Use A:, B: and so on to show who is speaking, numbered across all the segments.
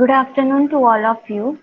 A: Good afternoon to all of you.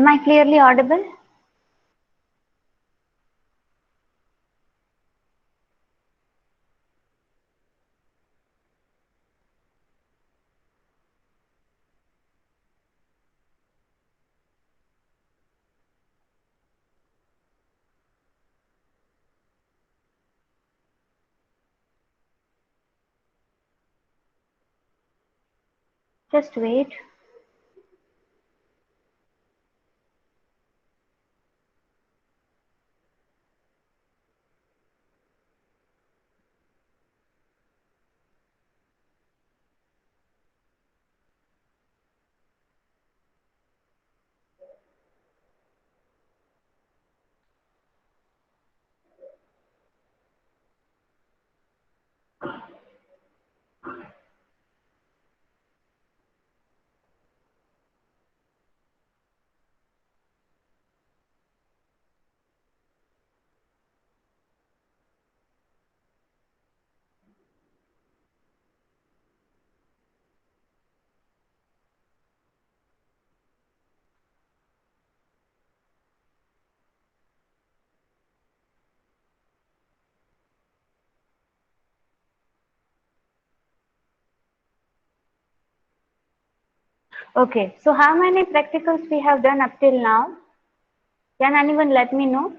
A: Am I clearly audible? Just wait. Okay, so how many practicals we have done up till now? Can anyone let me know?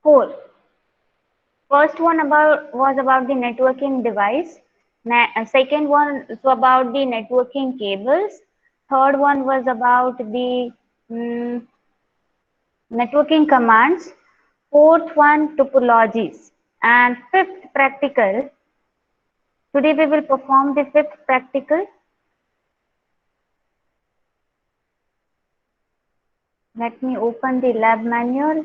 A: 4. First one was about the networking device. Second one was about the networking cables. Third one was about the mm, networking commands. Fourth one, topologies. And fifth practical. Today we will perform the fifth practical. Let me open the lab manual.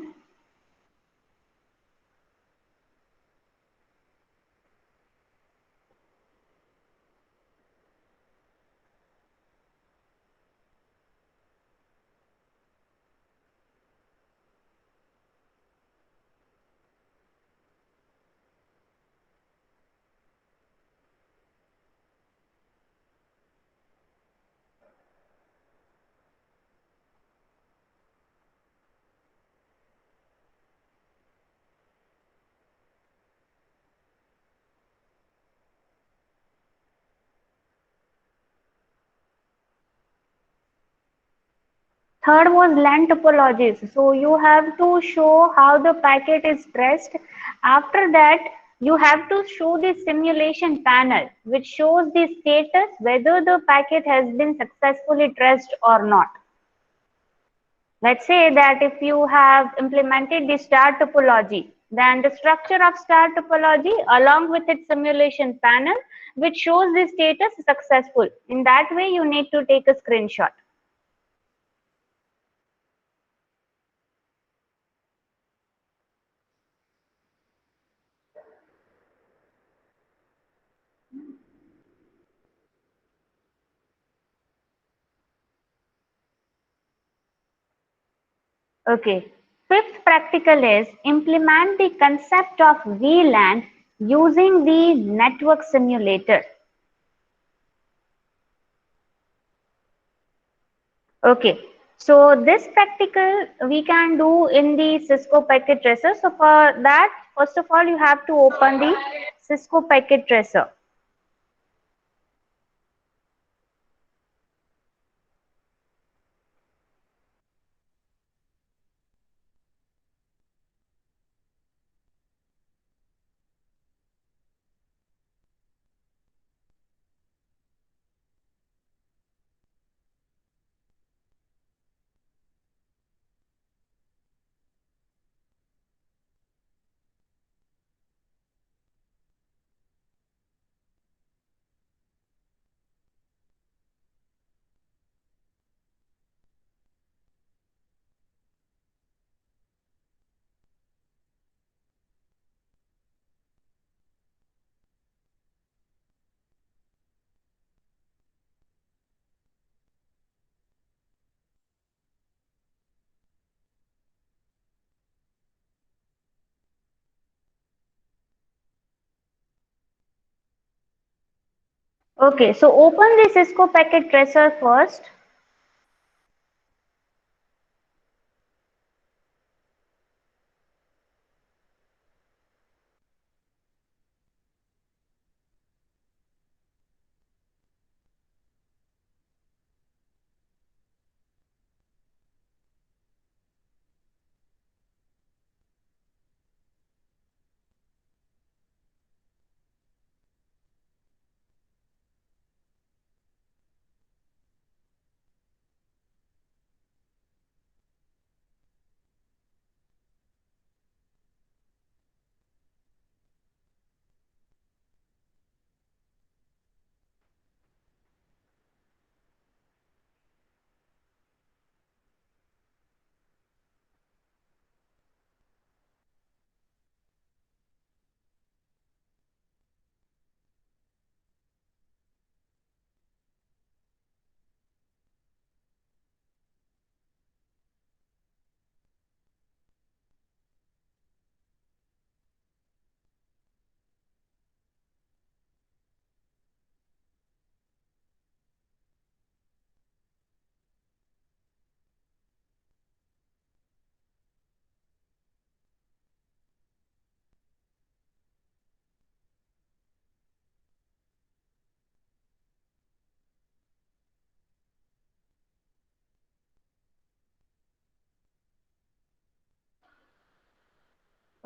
A: Third was LAN topologies. So you have to show how the packet is traced. After that, you have to show the simulation panel, which shows the status whether the packet has been successfully traced or not. Let's say that if you have implemented the star topology, then the structure of star topology along with its simulation panel, which shows the status successful. In that way, you need to take a screenshot. Okay. Fifth practical is implement the concept of VLAN using the network simulator. Okay. So this practical we can do in the Cisco packet tracer. So for that, first of all, you have to open the Cisco packet tracer. Okay, so open the Cisco packet tracer first.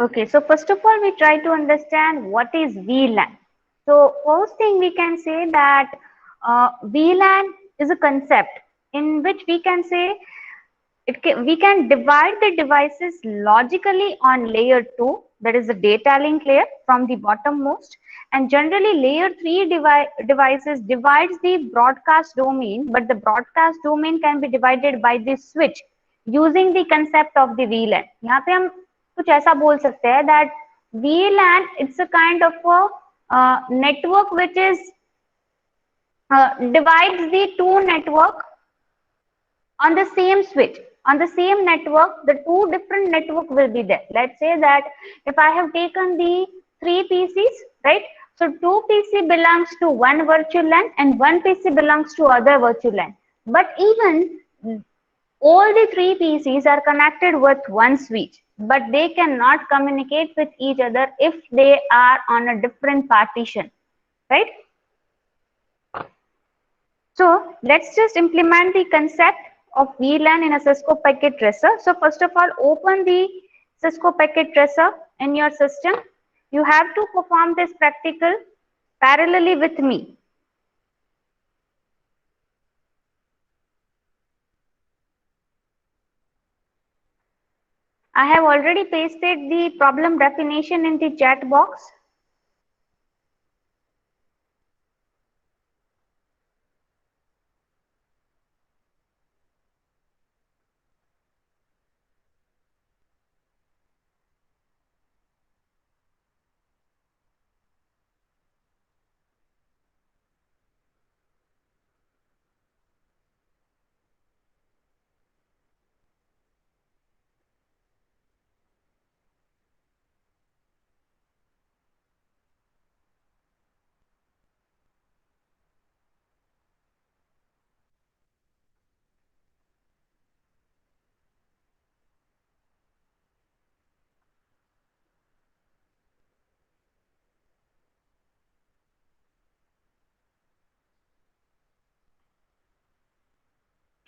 A: Okay, so first of all, we try to understand what is VLAN. So first thing we can say that VLAN is a concept in which we can say we can divide the devices logically on layer 2, that is the data link layer from the bottommost, and generally layer 3 devices divides the broadcast domain, but the broadcast domain can be divided by the switch using the concept of the VLAN. यहाँ पे हम कुछ ऐसा बोल सकते हैं that VLAN it's a kind of a network which is divides the two network on the same switch. On the same network, the two different network will be there. Let's say that if I have taken the three PCs, right? So two PC belongs to one virtual LAN and one PC belongs to other virtual LAN. But even all the three PCs are connected with one switch, but they cannot communicate with each other if they are on a different partition, right? So let's just implement the concept of VLAN in a Cisco packet tracer. So first of all, open the Cisco packet tracer in your system. You have to perform this practical parallelly with me. I have already pasted the problem definition in the chat box.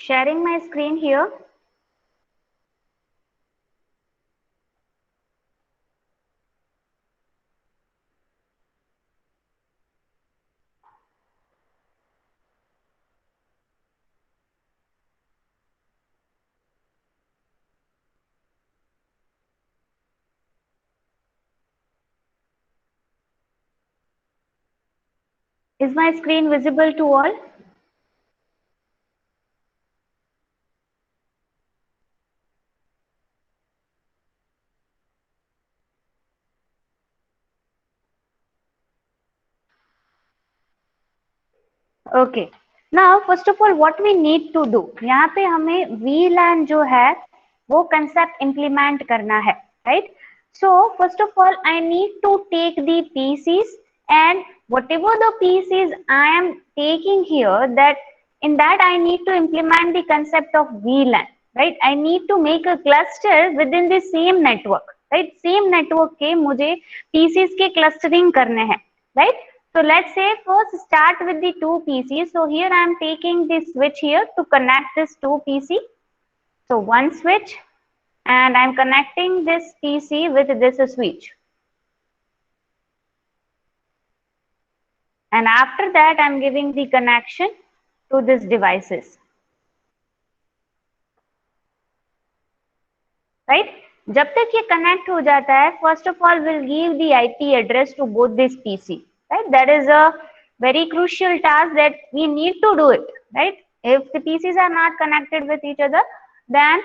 A: sharing my screen here. Is my screen visible to all? Okay. Now, first of all, what we need to do? यहाँ पे हमें VLAN जो है वो concept implement करना है, right? So, first of all, I need to take the PCs and whatever the PCs I am taking here, that in that I need to implement the concept of VLAN, right? I need to make a cluster within the same network, right? Same network के मुझे PCs के clustering करने हैं, right? So let's say first start with the two PCs. So here I am taking this switch here to connect this two PC. So one switch, and I'm connecting this PC with this switch. And after that, I'm giving the connection to these devices. Right? जब तक ये connect हो जाता है, first of all, we'll give the IP address to both this PC. Right? That is a very crucial task that we need to do it. Right? If the PCs are not connected with each other, then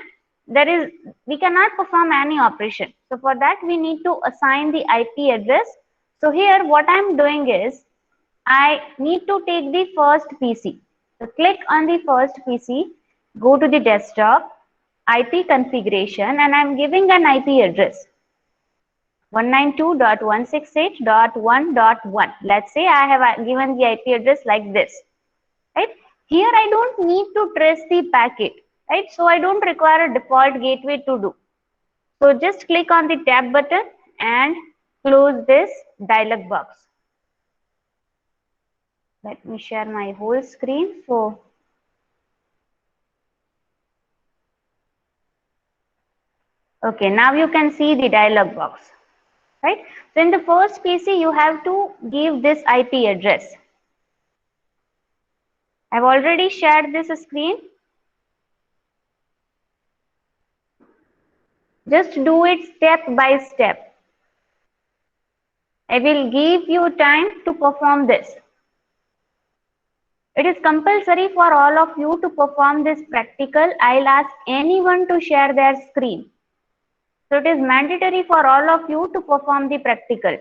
A: we cannot perform any operation. So for that, we need to assign the IP address. So here, what I'm doing is, I need to take the first PC. So click on the first PC, go to the desktop, IP configuration, and I'm giving an IP address 192.168.1.1. Let's say I have given the IP address like this, right? Here I don't need to trace the packet, right? So I don't require a default gateway to do. So just click on the tab button and close this dialog box. Let me share my whole screen. So okay, now you can see the dialog box, right? So in the first PC, you have to give this IP address. I've already shared this screen. Just do it step by step. I will give you time to perform this. It is compulsory for all of you to perform this practical. I'll ask anyone to share their screen. So it is mandatory for all of you to perform the practical.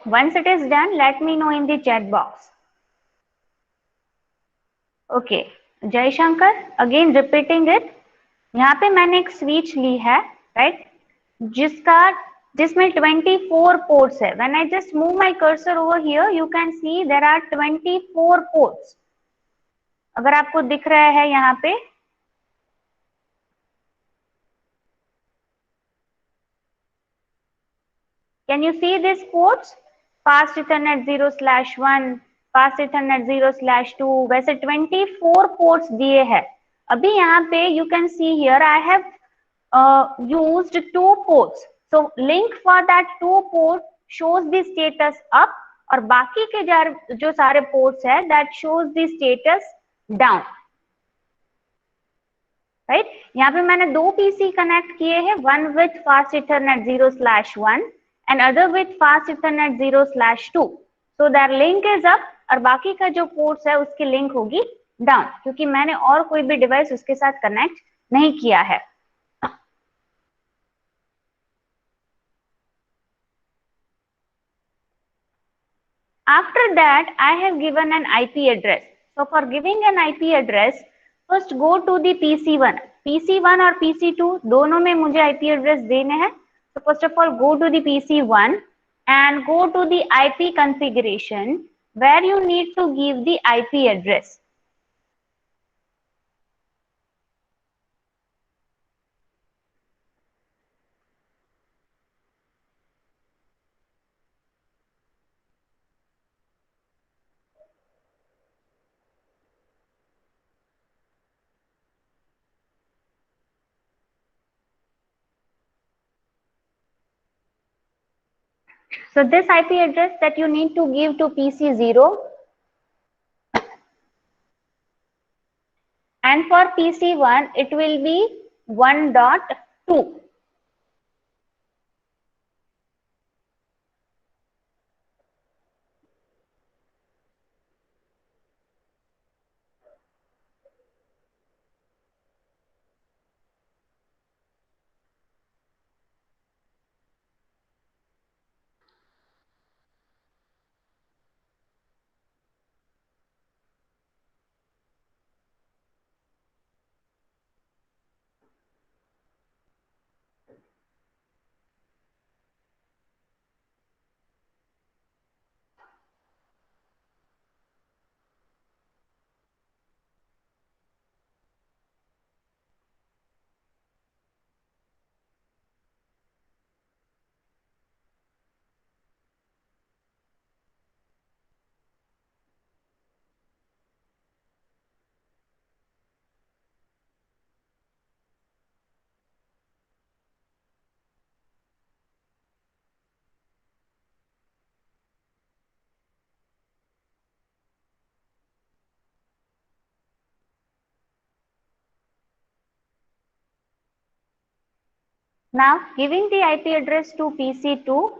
A: Once it is done, let me know in the chat box. Okay, Jai Shankar, again repeating it. यहाँ पे मैंने एक switch ली है, right? जिसमें 24 ports है. When I just move my cursor over here, you can see there are 24 ports. अगर आपको दिख रहा है यहाँ पे, can you see these ports? Fast Ethernet 0/1, Fast Ethernet 0/2, वैसे 24 ports दिए हैं. अभी यहाँ पे you can see here I have used 2 ports. So link for that 2 port shows the status up, और बाकी के जो सारे ports है that shows the status down. Right? यहाँ पे मैंने 2 PC connect किए हैं, one with Fast Ethernet 0/1 and other with Fast Ethernet 0/2. So their link is up, और बाकी का जो ports है उसकी link होगी down, क्योंकि मैंने और कोई भी device उसके साथ connect नहीं किया है. After that, I have given an IP address. So for giving an IP address, first go to the PC1. PC1 और PC2 दोनों में मुझे IP एड्रेस देने हैं. So first of all, go to the PC1 and go to the IP configuration where you need to give the IP address. So this IP address that you need to give to PC0, and for PC1 it will be 1.2. Now giving the IP address to PC2,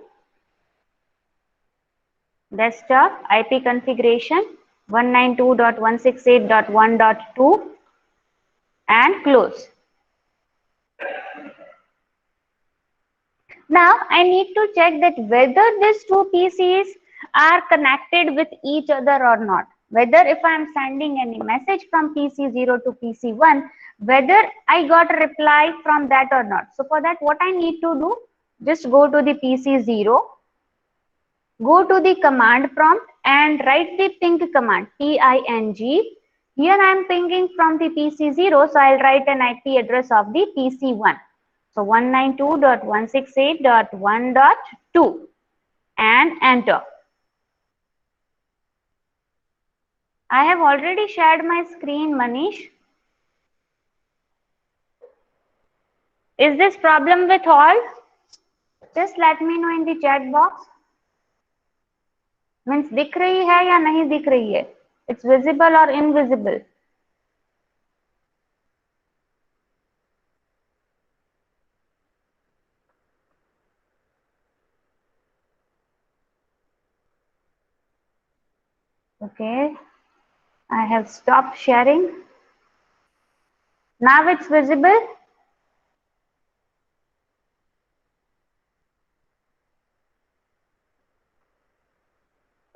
A: desktop IP configuration 192.168.1.2 and close. Now I need to check that whether these two PCs are connected with each other or not. Whether if I am sending any message from PC0 to PC1, whether I got a reply from that or not. So for that, what I need to do, just go to the PC0, go to the command prompt and write the ping command, P-I-N-G. Here I am pinging from the PC0, so I'll write an IP address of the PC1. So 192.168.1.2 and enter. I have already shared my screen, Manish. Is this problem with all? Just let me know in the chat box. Means दिख रही है या नहीं दिख रही है? It's visible or invisible? Okay, I have stopped sharing. Now it's visible.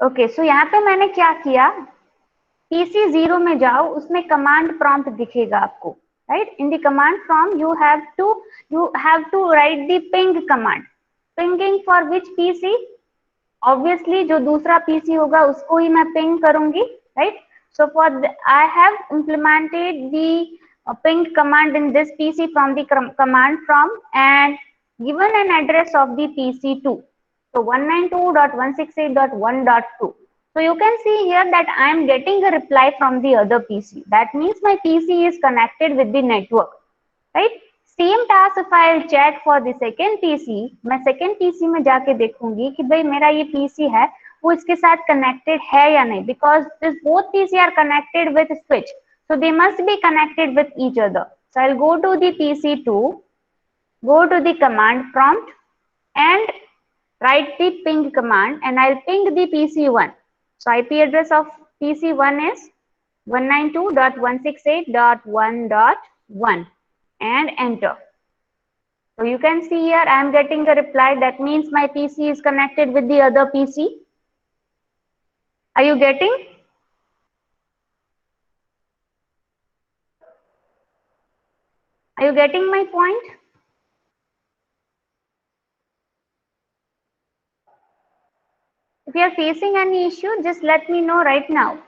A: Okay, so यहाँ पे मैंने क्या किया? PC0 में जाओ, उसमें कमांड प्रॉम्प्ट दिखेगा आपको, right? In the command prompt you have to write the ping command. Pinging for which PC? Obviously जो दूसरा पीसी होगा उसको ही मैं पिंग करूंगी, right? So for I have implemented the ping command in this PC from the command prompt and given an address of the PC2. So 192.168.1.2. So you can see here that I am getting a reply from the other PC. That means my PC is connected with the network, right? Same task if I'll check for the second PC, मैं second PC में जाके देखूंगी कि भाई मेरा ये PC है वो इसके साथ connected है या नहीं, because this both PC are connected with switch, so they must be connected with each other. So I'll go to the PC2, go to the command prompt and write the ping command and I'll ping the PC1. So IP address of PC1 is 192.168.1.1 and enter. So you can see here I am getting a reply. That means my PC is connected with the other PC. Are you getting? Are you getting my point? If you are facing any issue, just let me know right now.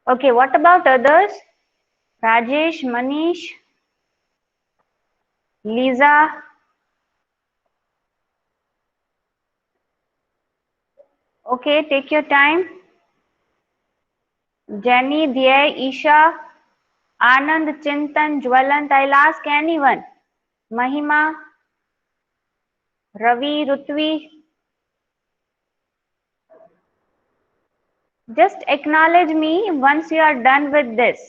A: Okay, what about others? Rajesh, Manish, Lisa. Okay, take your time. Jenny, Dhyay, Isha, Anand, Chintan, Jwalant. I'll ask anyone. Mahima, Ravi, Rutvi. Just acknowledge me once you are done with this.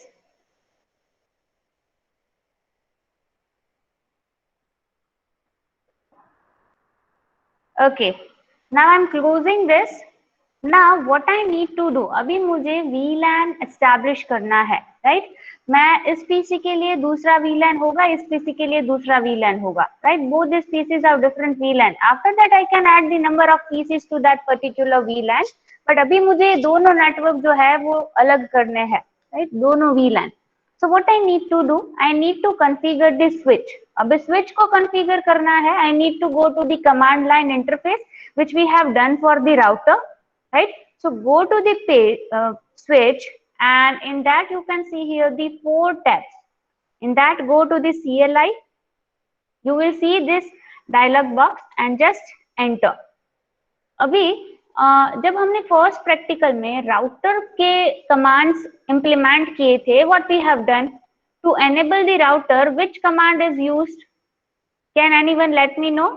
A: Okay, now I'm closing this. Now what I need to do, अभी मुझे VLAN establish करना है, right? मैं इस PC के लिए दूसरा VLAN होगा, इस PC के लिए दूसरा VLAN होगा, right? Both these PCs have different VLAN. After that I can add the number of PCs to that particular VLAN. But अभी मुझे दोनों network जो है वो अलग करने हैं, right? दोनों VLAN. So what I need to do, I need to configure the switch. अब इस switch को configure करना है, I need to go to the command line interface which we have done for the router, right? So go to the page, switch, and in that you can see here the 4 tabs. In that go to the CLI. You will see this dialog box and just enter. अभी जब हमने first practical में router के commands implement किए थे, what we have done to enable the router, which command is used? Can anyone let me know?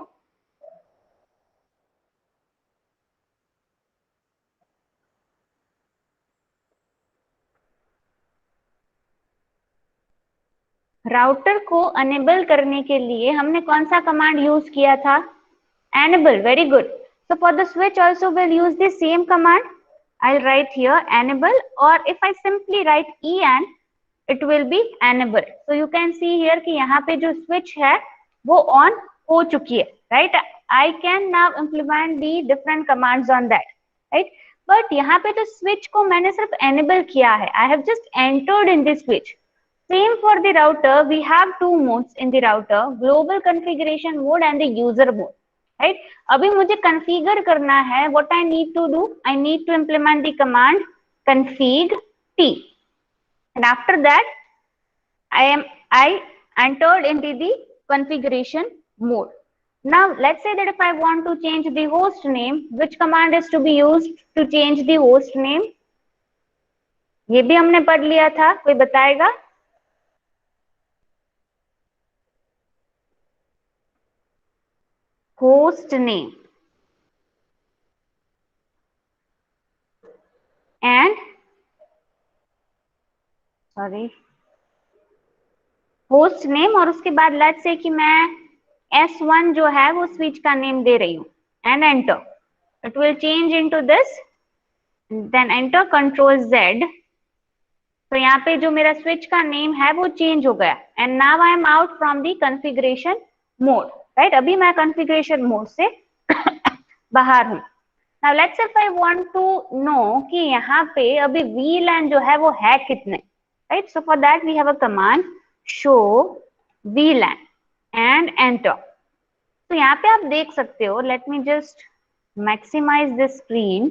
A: Router को enable करने के लिए हमने कौन सा कमांड यूज किया था? enable. Very good. So for the switch also we'll use the same command. I'll write here enable, or if I simply write en, it will be enable. So you can see here कि यहाँ पे जो switch है वो on हो चुकी है, right? I can now implement the different commands on that, right? But यहाँ पे जो switch को मैंने सिर्फ enable किया है, I have just entered in the switch. Same for the router, we have two modes in the router, global configuration mode and the user mode. Right? अभी मुझे configure करना है. What I need to do? I need to implement the command config t, and after that I entered into the configuration mode. Now let's say that if I want to change the host name, which command is to be used to change the host name? ये भी हमने पढ़ लिया था, कोई बताएगा? Host name and host name, और उसके बाद लेट्स से कि मैं S1 जो है वो स्विच का नेम दे रही हूँ, and enter. It will change into this, then enter control Z. तो यहाँ पे जो मेरा स्विच का नेम है वो चेंज हो गया, and now I am out from the configuration mode, right? अभी मैं कॉन्फ़िगरेशन मोड से बाहर हूँ. Now let's if I want to know कि यहाँ पे अभी VLAN जो है वो है कितने, right? So for that we have a command show VLAN and enter. तो यहाँ पे आप देख सकते हो, let me just maximise this screen.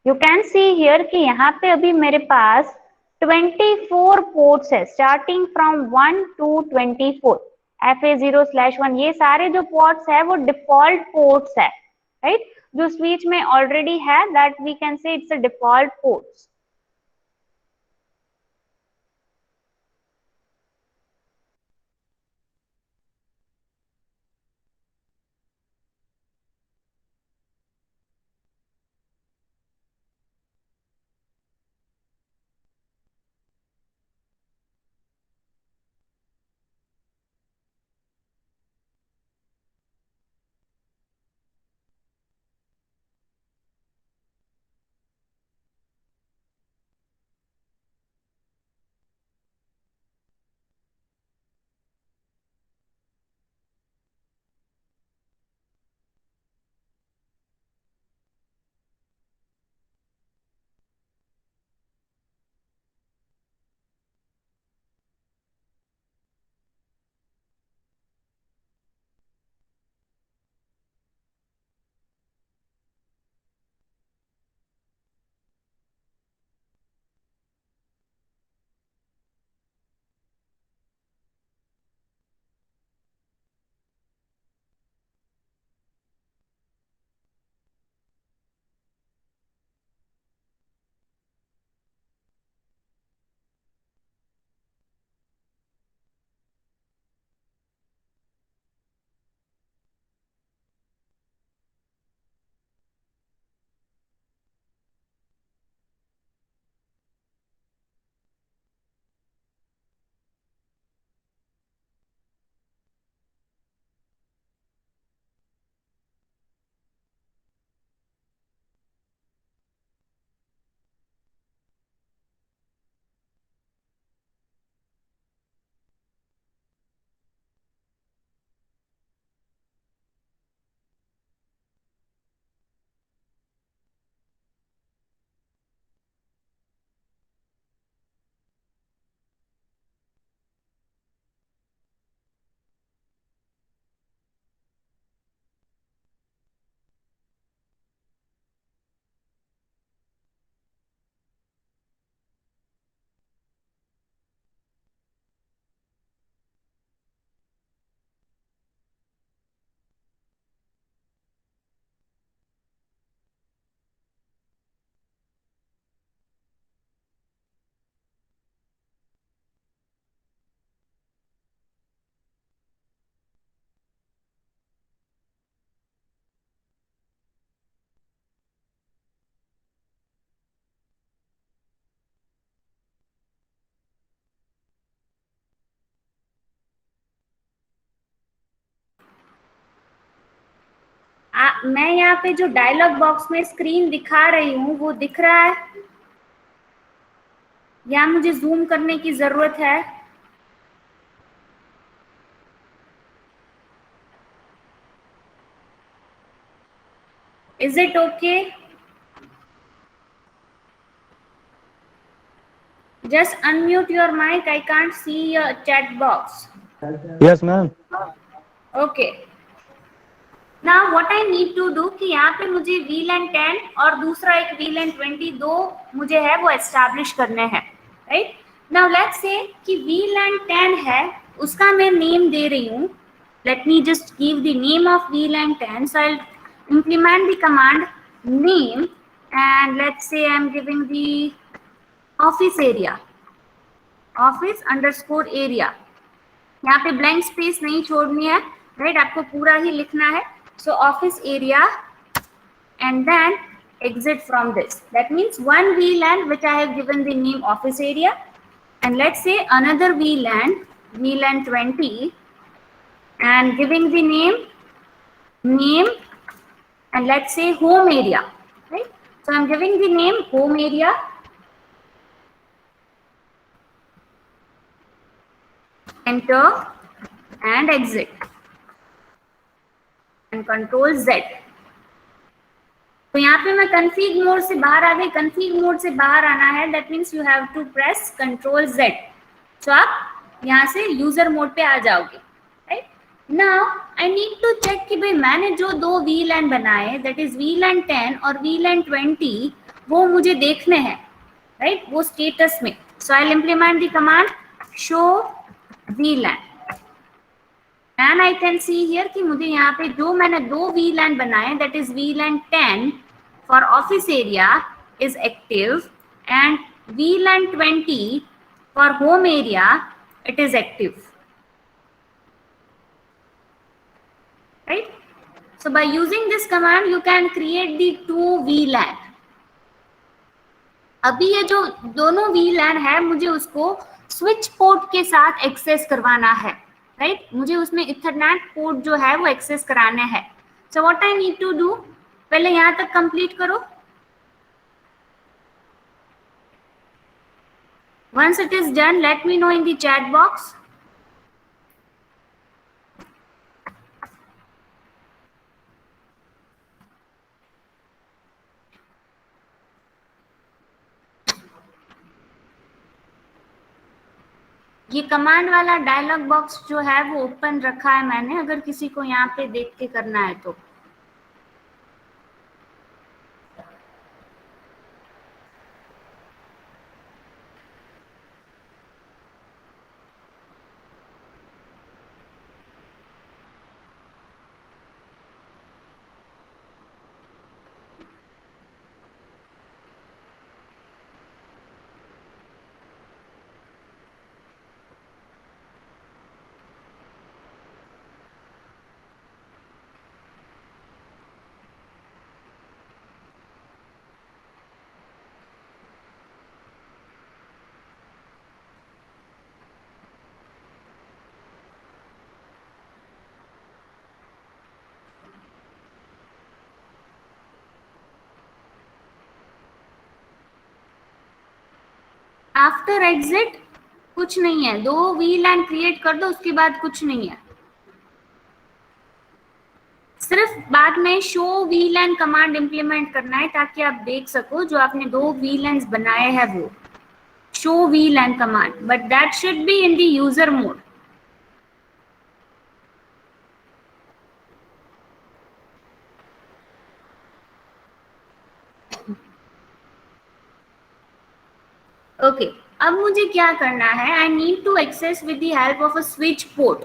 A: You can see here कि यहाँ पे अभी मेरे पास 24 पोर्ट्स है, स्टार्टिंग फ्रॉम 1 to 24. FA0/1 ये सारे जो पोर्ट्स है वो डिफॉल्ट पोर्ट्स है, राइट? जो स्विच में ऑलरेडी है, that we can say it's a default ports. मैं यहाँ पे जो डायलॉग बॉक्स में स्क्रीन दिखा रही हूँ वो दिख रहा है या मुझे जूम करने की जरूरत है? Is it okay? Just unmute your mic. I can't see your chat box.
B: Yes, ma'am.
A: Okay. Now what I need to do कि यहाँ पे मुझे VLAN 10 और दूसरा एक VLAN 20 दो मुझे है वो establish करने हैं, right? Now let's say कि VLAN 10 है, उसका मैं name दे रही हूँ. Let me just give the name of VLAN 10. So I'll implement the command name and let's say I'm giving the office area, office underscore area. यहाँ पे blank space नहीं छोड़नी है, राइट? आपको पूरा ही लिखना है. So office area and then exit from this. That means one VLAN which I have given the name office area, and let's say another VLAN 20, and giving the name and let's say home area, right? So I'm giving the name home area, enter and exit and control Z. तो यहाँ पे मैं config mode से बाहर आ गई. config mode से बाहर आना है, that means you have to press control Z. तो आप यहाँ से यूजर मोड पे आ जाओगे, right? Now I need to check कि भाई मैंने जो दो VLAN बनाए, that is VLAN 10 और VLAN 20, वो मुझे देखने हैं, right? वो स्टेटस में. So I'll implement the command show VLAN. And I can see here कि मुझे यहाँ पे जो मैंने दो VLAN बनाए, that is VLAN 10 for office area is active and VLAN 20 for home area it is active, right? So by using this command you can create the two VLAN. अभी ये जो दोनों VLAN है मुझे उसको स्विच पोर्ट के साथ access करवाना है, राइट? मुझे उसमें इथरनेट पोर्ट जो है वो एक्सेस कराने हैं. So what I need to do, पहले यहाँ तक कंप्लीट करो. Once it is done, let me know in the chat box. ये कमांड वाला डायलॉग बॉक्स जो है वो ओपन रखा है मैंने, अगर किसी को यहाँ पे देख के करना है तो. आफ्टर एग्जिट कुछ नहीं है, दो VLAN क्रिएट कर दो, उसके बाद कुछ नहीं है. सिर्फ बाद में शो VLAN कमांड इंप्लीमेंट करना है ताकि आप देख सको जो आपने दो VLANs बनाए हैं वो show VLAN command, but that should be in the user mode. Okay, अब मुझे क्या करना है, I need to access with the help of a switch port.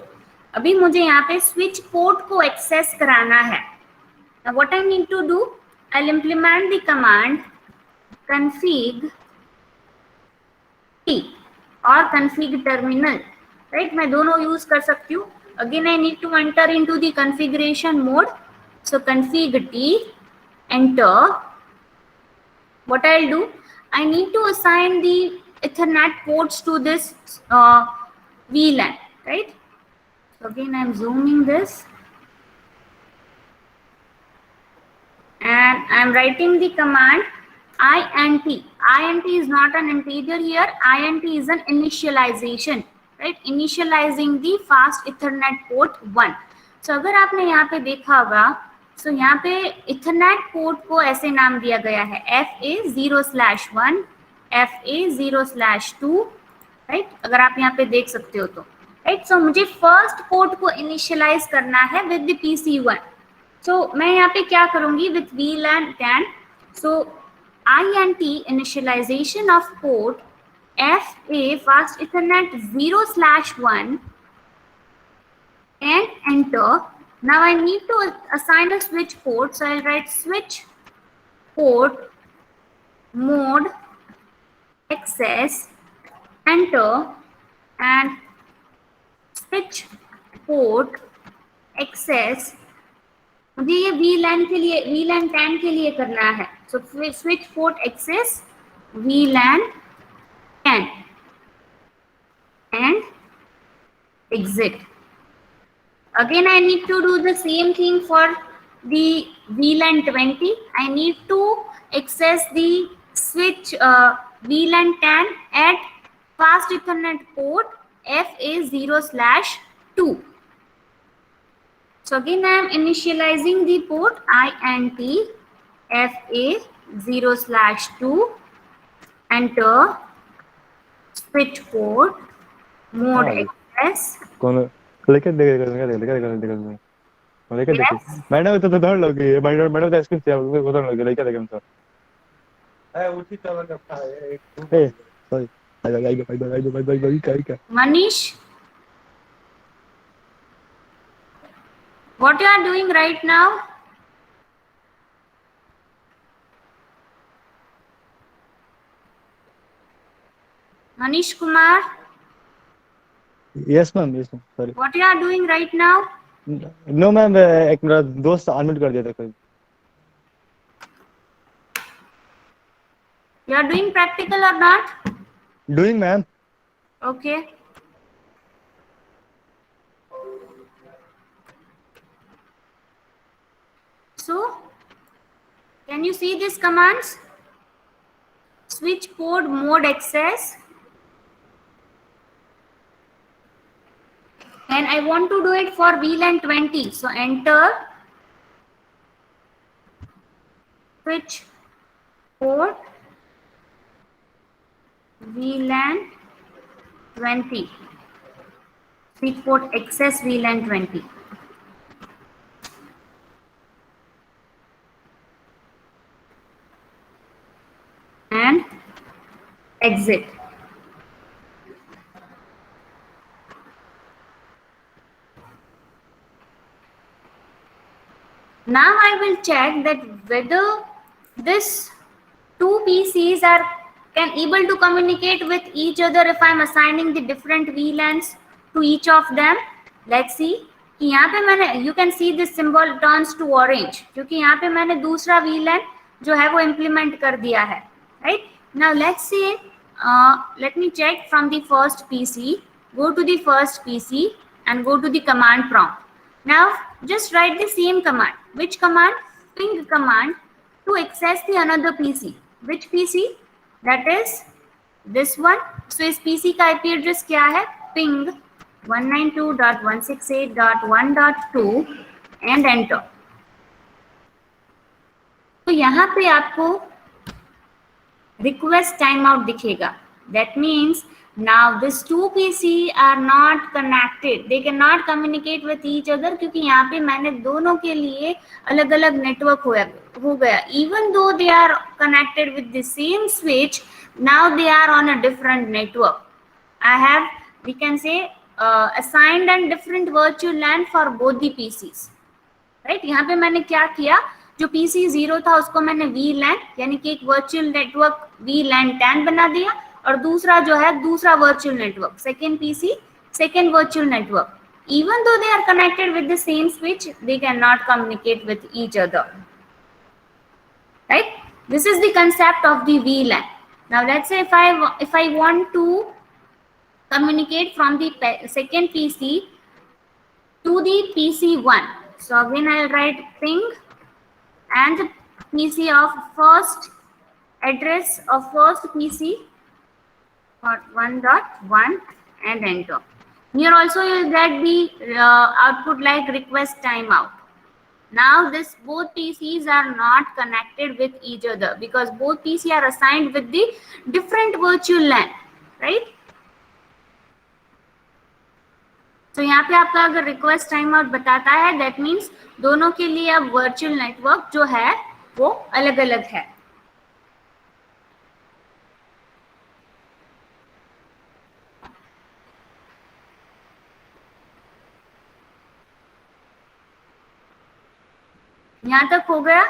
A: अभी मुझे यहाँ पे स्विच पोर्ट को एक्सेस कराना है. What I need to do, I will implement the command config t और config terminal, राइट? मैं दोनों यूज कर सकती हूँ. Again I need to enter into the configuration mode. So config t, enter. What I'll do, I need to assign the Ethernet ports to this VLAN, right? So again, I'm zooming this. I am writing the command int. Int is not an integer here. Int is an initialization, right? Initializing the fast Ethernet port 1. So अगर आपने यहाँ पे देखा होगा, so यहाँ पे Ethernet port को ऐसे नाम दिया गया है FA0/1, FA0/2, राइट? अगर आप यहाँ पे देख सकते हो तो, राइट? सो मुझे फर्स्ट पोर्ट को इनिशियलाइज करना है विद द PC1. सो मैं यहाँ पे क्या करूंगी with VLAN 10. So INT initialization of port FA fast Ethernet 0/1 and enter. Now I need to assign a switch port, so I'll write switch port mode access, enter, and switch port access मुझे ये VLAN के लिए, VLAN 10 के लिए करना है. So switch port access VLAN 10 and exit. Again I need to do the same thing for the VLAN 20. I need to access the switch VLAN 10 at fast Ethernet port FA0/2. So again I am initializing the port INT FA0/2, enter, switch port mode access.
B: लेके देखेगा madam तो धर लोगे madam तो screen से उधर लोगे लेके देखें सर ए उसी तरह का था ए sorry bye
A: Manish, what you are doing right now? Manish Kumar,
B: yes ma'am sorry
A: what you are doing right now?
B: No ma'am एक मेरा दोस्त अनम्यूट कर दिया था कोई
A: You are doing practical or not?
B: Doing ma'am
A: Okay. So, can you see these commands? Switch port mode access. And I want to do it for VLAN 20. So enter switch port VLAN 20. Switch port access VLAN 20. And exit. Now I will check that whether this two PCs are able to communicate with each other if I am assigning the different VLANs to each of them. Let's see. कि यहाँ पे मैंने you can see this symbol turns to orange क्योंकि यहाँ पे मैंने दूसरा VLAN जो है वो implement कर दिया है. Right? Now let's see. Let me check from the first PC. Go to the first PC and go to the command prompt. Now just write the same command. Which command? Ping command to access the another PC. Which PC? That is this one. So इस PC का IP address क्या है? Ping 192.168.1.2 and enter. तो यहाँ पे आपको request timeout दिखेगा. That means now these two PC are not connected. They cannot communicate with each other क्योंकि यहाँ पे मैंने दोनों के लिए अलग-अलग नेटवर्क हो गया. Even though they are connected with the same switch, now they are on a different network. I have, we can say, assigned and different virtual LAN for both the PCs. Right? यहाँ पे मैंने क्या किया? जो PC 0 था उसको मैंने VLAN यानी कि एक वर्चुअल नेटवर्क VLAN 10 बना दिया और दूसरा जो है दूसरा virtual network second PC second virtual network. Even though they are connected with the same switch, they cannot communicate with each other. Right? This is the concept of the VLAN. Now let's say if I want to communicate from the second PC to the PC1. So again I'll write ping and PC of first address of first PC for 1.1 and enter. Here also you will get the output like request timeout. Now this both PCs are not connected with each other because both PC are assigned with the different virtual LAN, right? तो यहाँ पे आपका अगर request time out बताता है that means दोनों के लिए अब वर्चुअल नेटवर्क जो है वो अलग अलग है. यहाँ तक हो गया.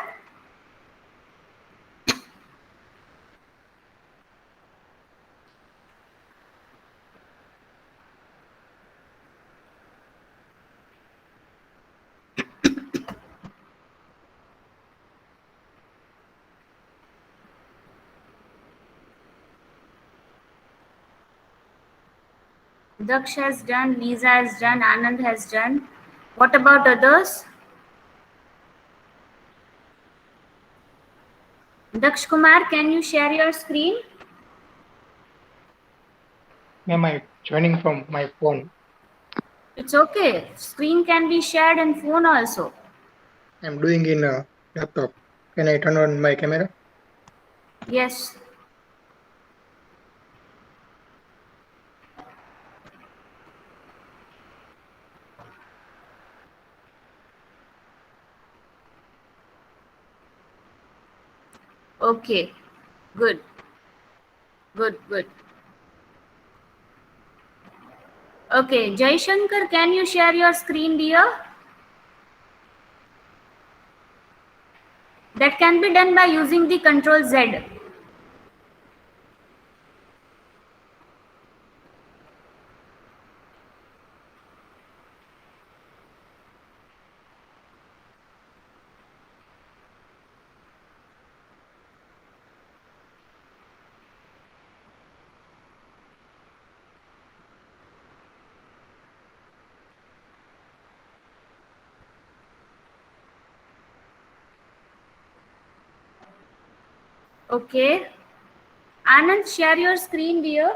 A: Daksh has done, Lisa has done, Anand has done. What about others? Daksh Kumar, can you share your screen?
C: Ma'am, I'm joining from my phone.
A: It's okay. Screen can be shared in phone also.
C: I'm doing in a laptop. Can I turn on my camera?
A: Yes. Okay. Good. Good, good. Okay, Jai Shankar, can you share your screen, dear? That can be done by using the Control Z. Okay. Anand, share your screen, dear.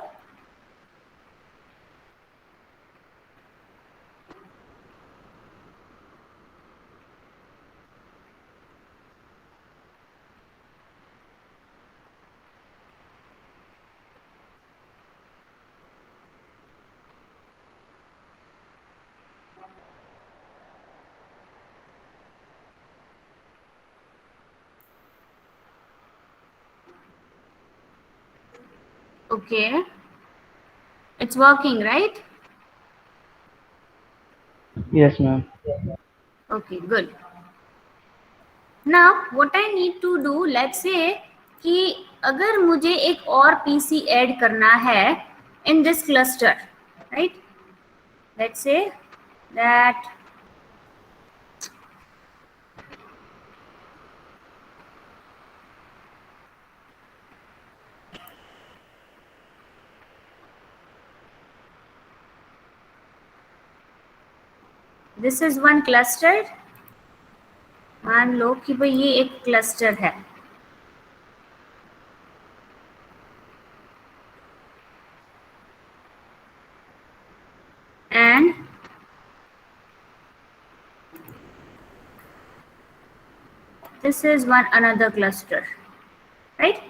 A: Okay. It's working, right?
D: Yes, ma'am.
A: Okay, good. Now, what I need to do, let's say कि अगर मुझे एक और PC add करना है in this cluster, right? Let's say that this is one cluster. मान लो कि भाई ये एक क्लस्टर है. And this is another cluster, right?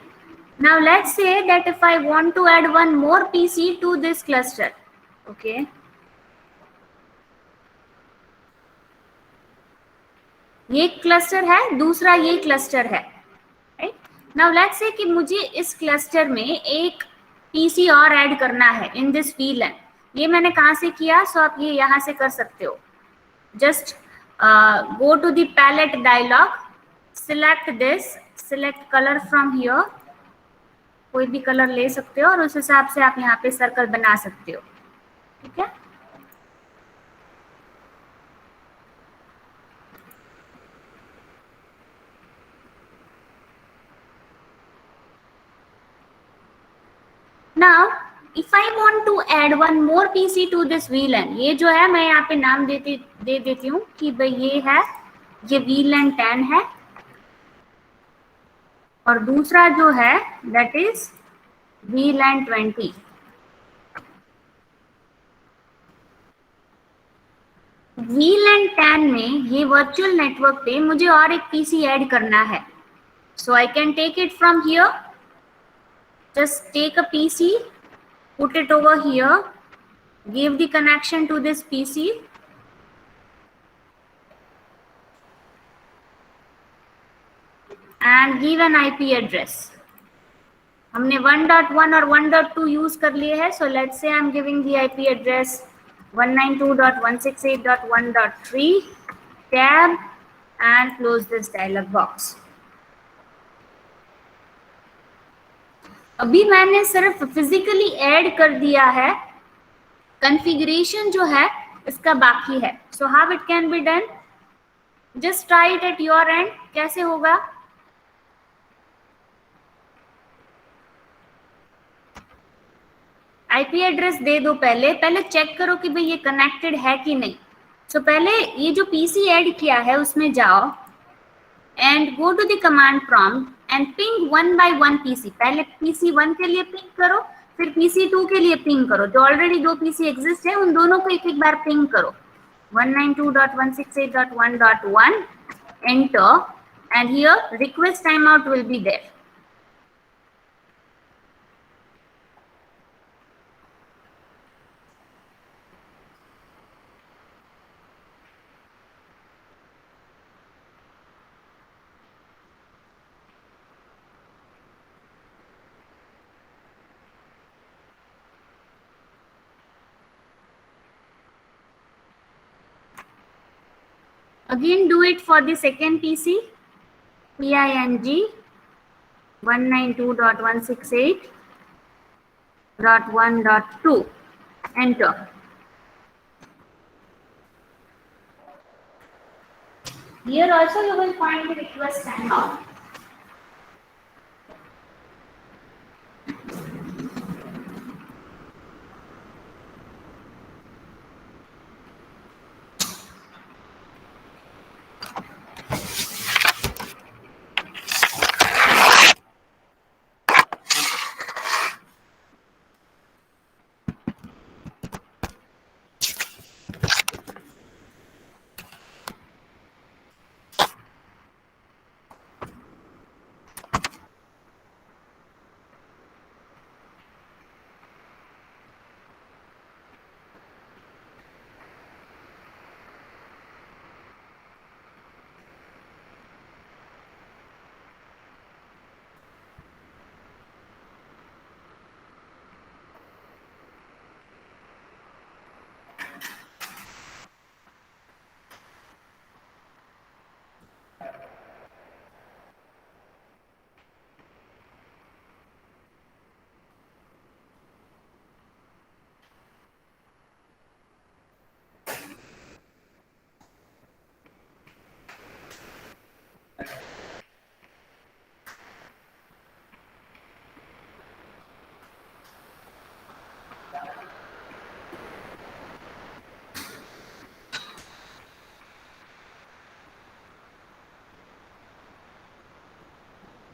A: Now let's say that if I want to add one more PC to this cluster, okay? ये एक cluster है, दूसरा ये क्लस्टर है, राइट? नाउ लेट्स से कि मुझे इस क्लस्टर में एक पीसी और ऐड करना है इन दिस VLAN. ये मैंने कहाँ से किया? सो आप ये यहाँ से कर सकते हो. Just go to the palette dialog, select this, select colour from here. कोई भी कलर ले सकते हो और उस हिसाब से आप यहाँ पे सर्कल बना सकते हो. ठीक है? Now, if I want to add one more PC to this VLAN, ये जो है मैं यहाँ पे नाम दे देती हूँ कि भाई ये है, ये VLAN 10 है. और दूसरा जो है दैट इज VLAN 20। VLAN 10 में ये वर्चुअल नेटवर्क पे मुझे और एक पीसी ऐड करना है, so I can take it from here. Just take a PC, put it over here, give the connection to this PC, and give an IP address. हमने 1.1 और 1.2 यूज कर लिए हैं, so let's say I'm giving the IP address 192.168.1.3 tab and close this dialog box. अभी मैंने सिर्फ physically add कर दिया है, कॉन्फ़िगरेशन जो है इसका बाकी है। So how it can be done, just try it at your and. कैसे होगा, आईपी एड्रेस दे दो, पहले चेक करो कि भाई ये कनेक्टेड है कि नहीं। सो पहले ये जो पीसी ऐड किया है उसमें जाओ and go to the command prompt and ping 1 by 1 PC. पहले पीसी 1 के लिए पिंग करो, फिर पीसी 2 के लिए पिंग करो। जो ऑलरेडी दो पीसी एग्जिस्ट है उन दोनों को एक बार पिंग करो। 192.168.1.1 enter and here request timeout will be there. Again do it for the second PC, PING 192.168.1.2 enter. Here also you will find the request timeout.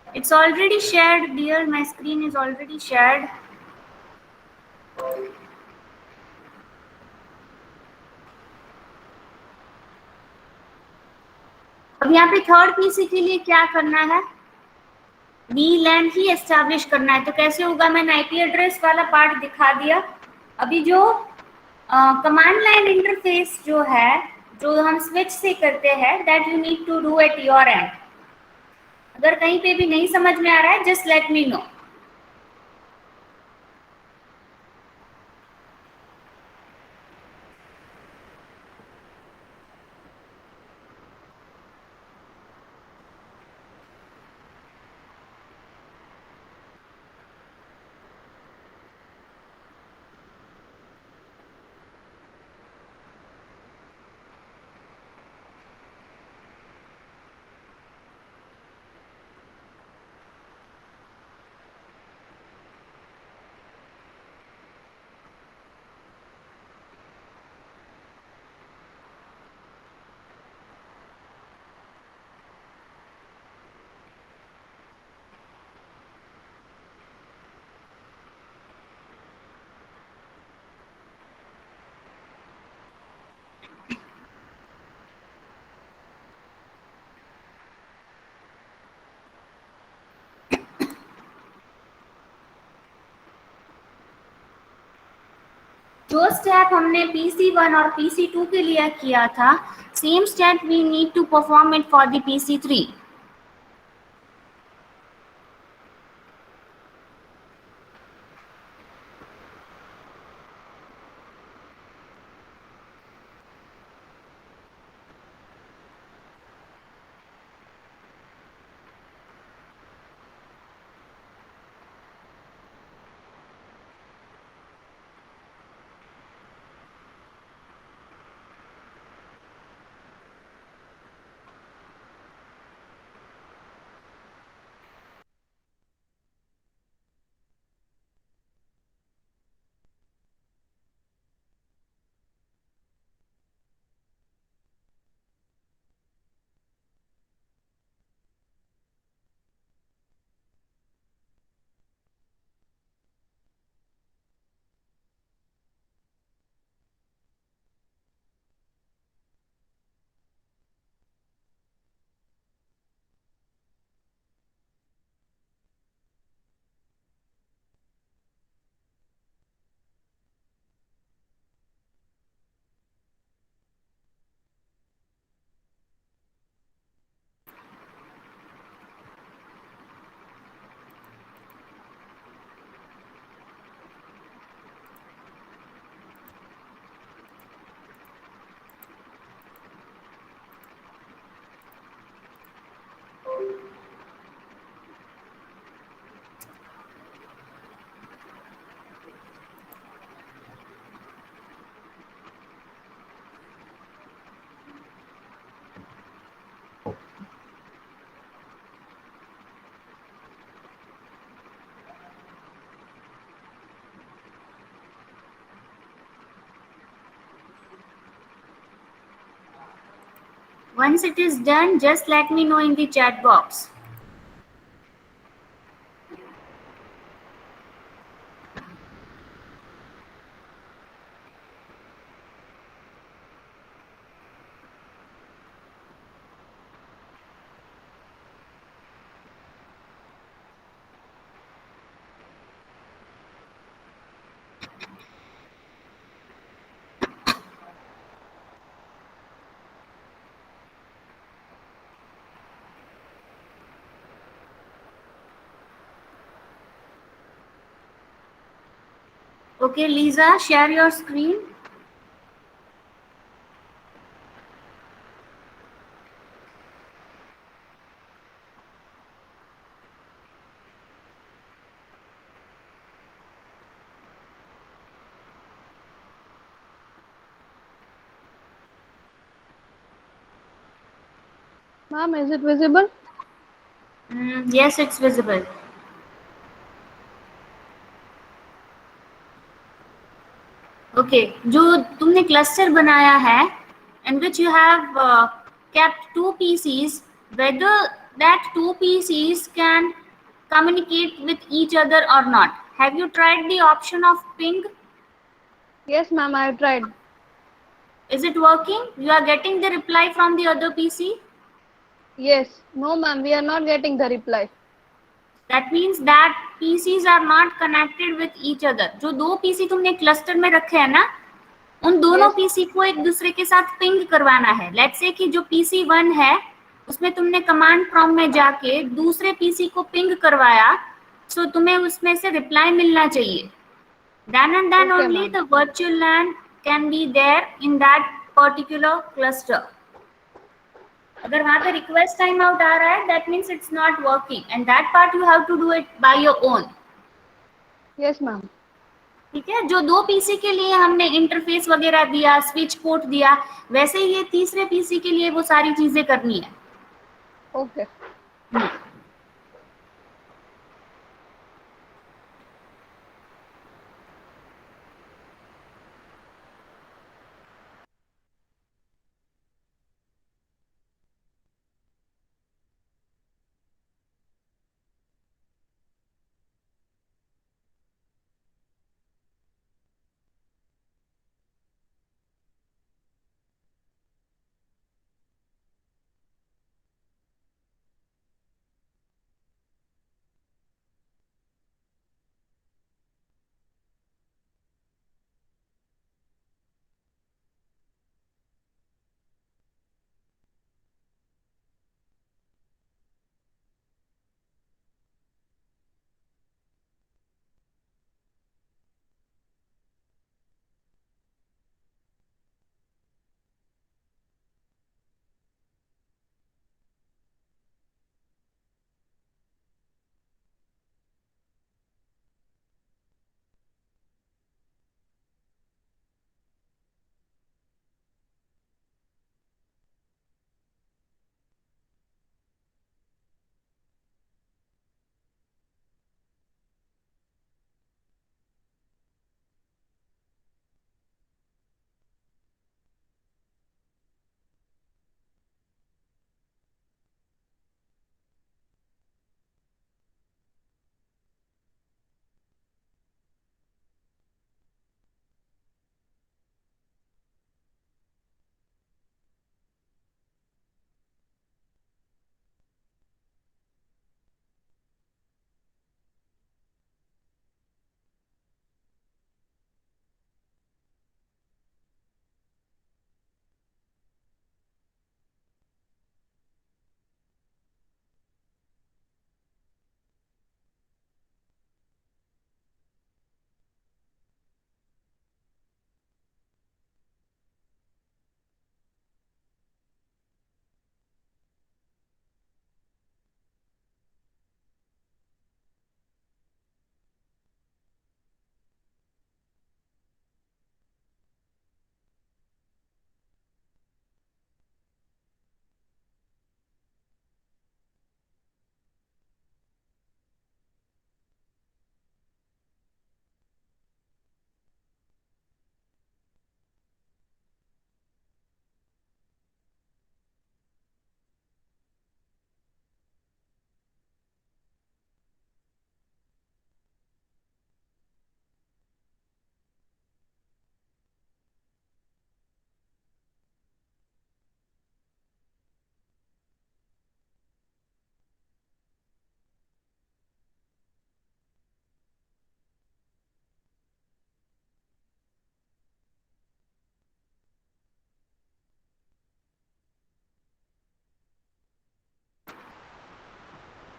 A: It's already shared, dear. My screen is already shared. अब यहाँ पे third PC के लिए क्या करना है, VLAN he establish करना है। तो कैसे होगा, मैंने आईपी एड्रेस वाला पार्ट दिखा दिया। अभी जो कमांड लाइन इंटरफेस जो है, जो हम स्विच से करते हैं, that you need to do at your end. अगर कहीं पे भी नहीं समझ में आ रहा है, जस्ट लेट मी नो।
D: जो स्टेप हमने PC1 और PC2 के लिए किया था, same step we need to perform it for the PC3. Once it is done, just let me know in the chat box. Okay, Lisa, share your screen.
E: Ma'am, is it visible?
D: Yes, it's visible. Okay, जो तुमने cluster बनाया है, in which you have kept two PCs, whether that two PCs can communicate with each other or not. Have you tried the option of ping?
E: Yes, ma'am, I have tried.
D: Is it working? You are getting the reply from the other PC?
E: Yes. No, ma'am, we are not getting the reply.
D: That means that PCs are not connected with each other. जो दो PC तुमने cluster में रखे हैं ना, उन दोनों
E: Yes.
D: PC को एक दूसरे के साथ पिंग करवाना है. लेट्स से कि जो PC1 है, उसमें तुमने कमांड प्रॉम्प्ट में जाके दूसरे PC को पिंग करवाया, so तुम्हें उसमें से रिप्लाई मिलना चाहिए. Then and then
E: Okay,
D: only
E: ma'am.
D: the virtual LAN can be there in that particular cluster. अगर वहां पे रिक्वेस्ट टाइम आउट आ रहा है, that means it's not working, and that part you have to do it by your own.
E: Yes, ma'am.
D: ठीक है, जो दो PC के लिए हमने इंटरफेस वगैरह दिया, स्विच पोर्ट दिया, वैसे ही ये तीसरे पीसी के लिए वो सारी चीजें करनी है.
E: Okay.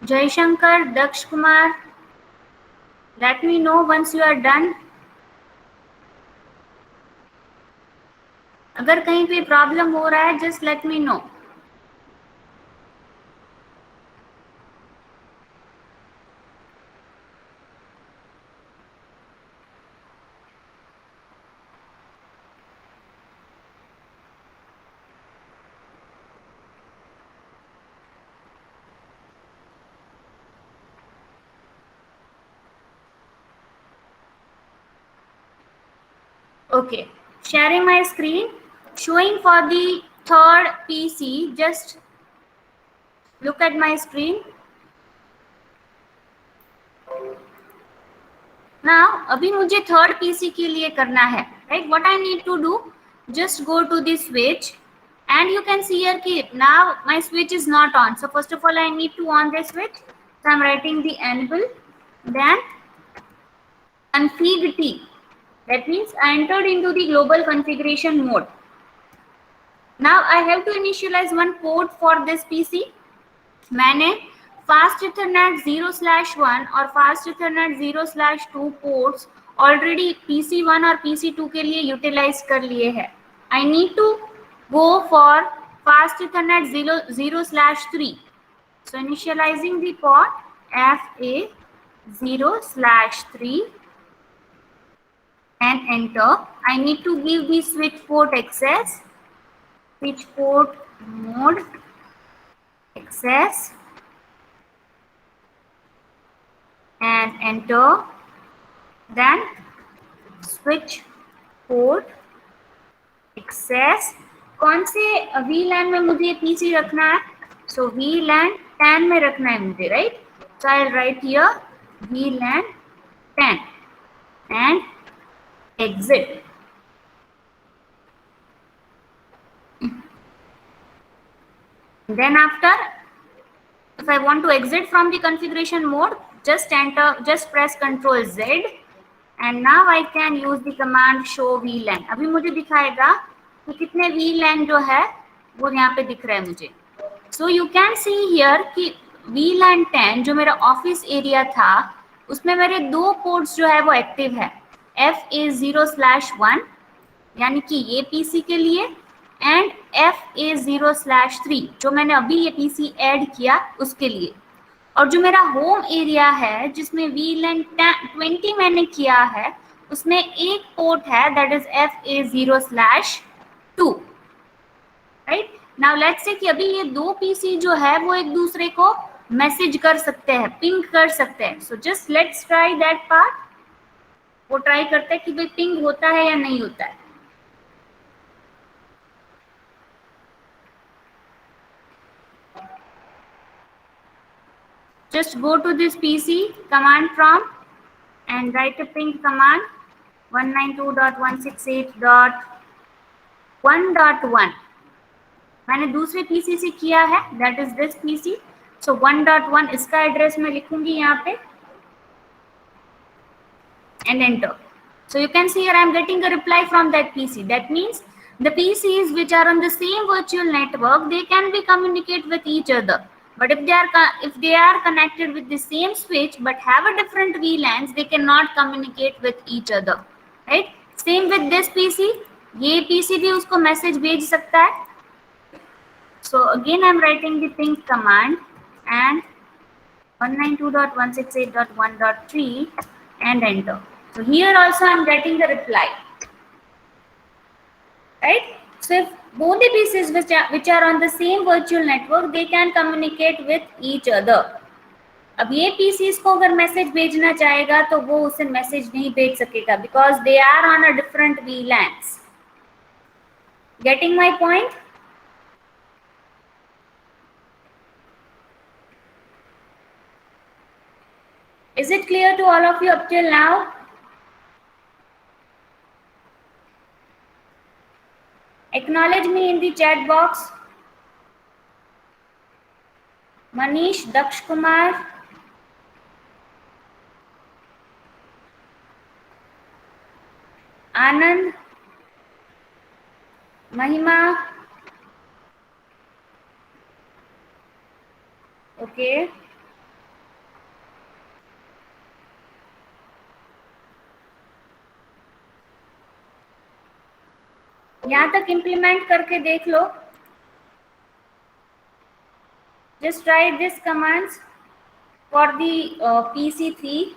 D: Jaishankar, Daksh Kumar, let me know once you are done. अगर कहीं पे प्रॉब्लम हो रहा है, just let me know. Okay, sharing my screen, showing for the third PC. Just look at my screen. Now, अभी मुझे third PC के लिए करना है, right? What I need to do, just go to the switch, and you can see here कि now my switch is not on. So first of all, I need to on the switch. So I'm writing the enable, then config T. That means I entered into the global configuration mode. Now I have to initialize one port for this PC. मैंने Fast Ethernet 0/1 और Fast Ethernet 0/2 ports already PC1 और PC2 के लिए utilize कर लिए हैं. I need to go for Fast Ethernet 0/3. So initializing the port FA 0/3 and enter. I need to give the switch port access, switch port mode access, and enter. Then switch port access. कौन से VLAN में मुझे PC रखना है? So VLAN 10 में रखना है मुझे, right? So I'll write here VLAN 10 and exit. Then after, if I want to exit from the configuration mode, just enter, just press Ctrl Z, and now I can use the command show VLAN. अभी मुझे दिखाएगा कि कितने VLAN जो है वो यहाँ पे दिख रहा है मुझे. So you can see here कि VLAN 10 जो मेरा ऑफिस एरिया था उसमें मेरे दो पोर्ट्स जो है वो एक्टिव है. FA 0/1 यानी कि ये PC के लिए, एंड FA 0/3 जो मैंने अभी ये PC ऐड किया उसके लिए. और जो मेरा होम एरिया है जिसमें VLAN 20 मैंने किया है उसमें एक पोर्ट है that is FA 0/2. Right. Now let's say कि अभी ये दो PC जो है वो एक दूसरे को मैसेज कर सकते हैं, पिंग कर सकते हैं. So just let's try that part. वो ट्राई करते हैं कि भाई पिंग होता है या नहीं होता है. Just go to this PC command prompt and write a ping command 192.168.1.1. मैंने दूसरे PC से किया है, that is this PC. So 1.1 इसका एड्रेस मैं लिखूंगी यहाँ पे and enter. So you can see here I am getting a reply from that PC. That means the PCs which are on the same virtual network, they can be communicate with each other. But if they are connected with the same switch but have a different VLANs, they cannot communicate with each other. Right? Same with this PC. ये PC भी उसको message भेज सकता है. So again I am writing the ping command and 192.168.1.3 and enter. So here also I am getting the reply. Right? So if both the PCs which are on the same virtual network, they can communicate with each other. अब ये PCs को अगर message भेजना चाहेगा तो वो उसे message नहीं भेज सकेगा because they are on a different VLANs. Getting my point? Is it clear to all of you up till now? Acknowledge me in the chat box. Manish, Daksh Kumar, Anand, Mahima. Okay. यहाँ तक implement करके देख लो. Just write these commands for the PC3.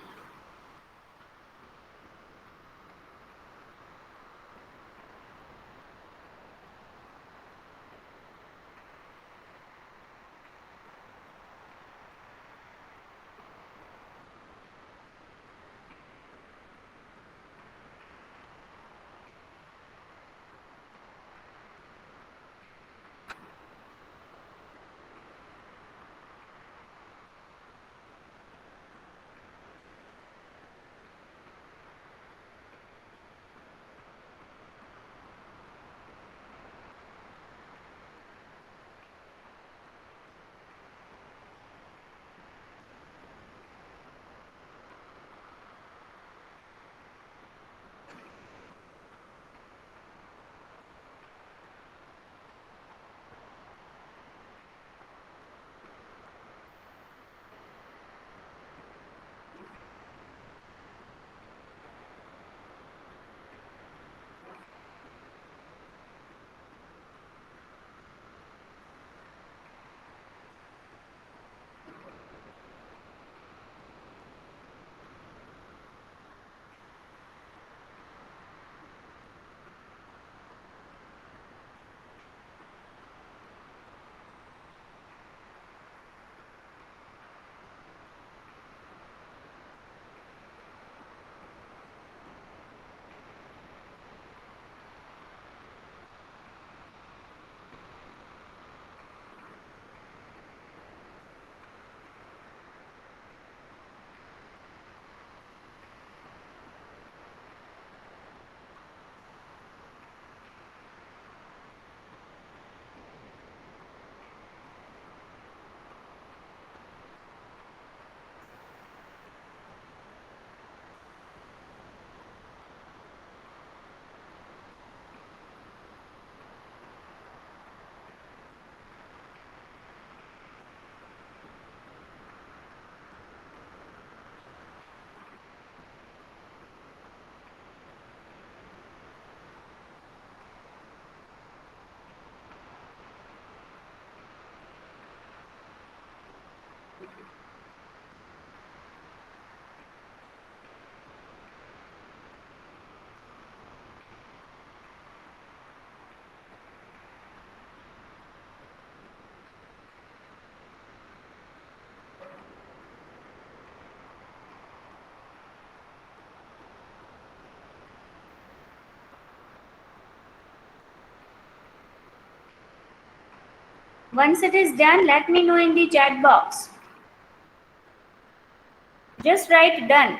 D: Once it is done, let me know in the chat box. Just write done.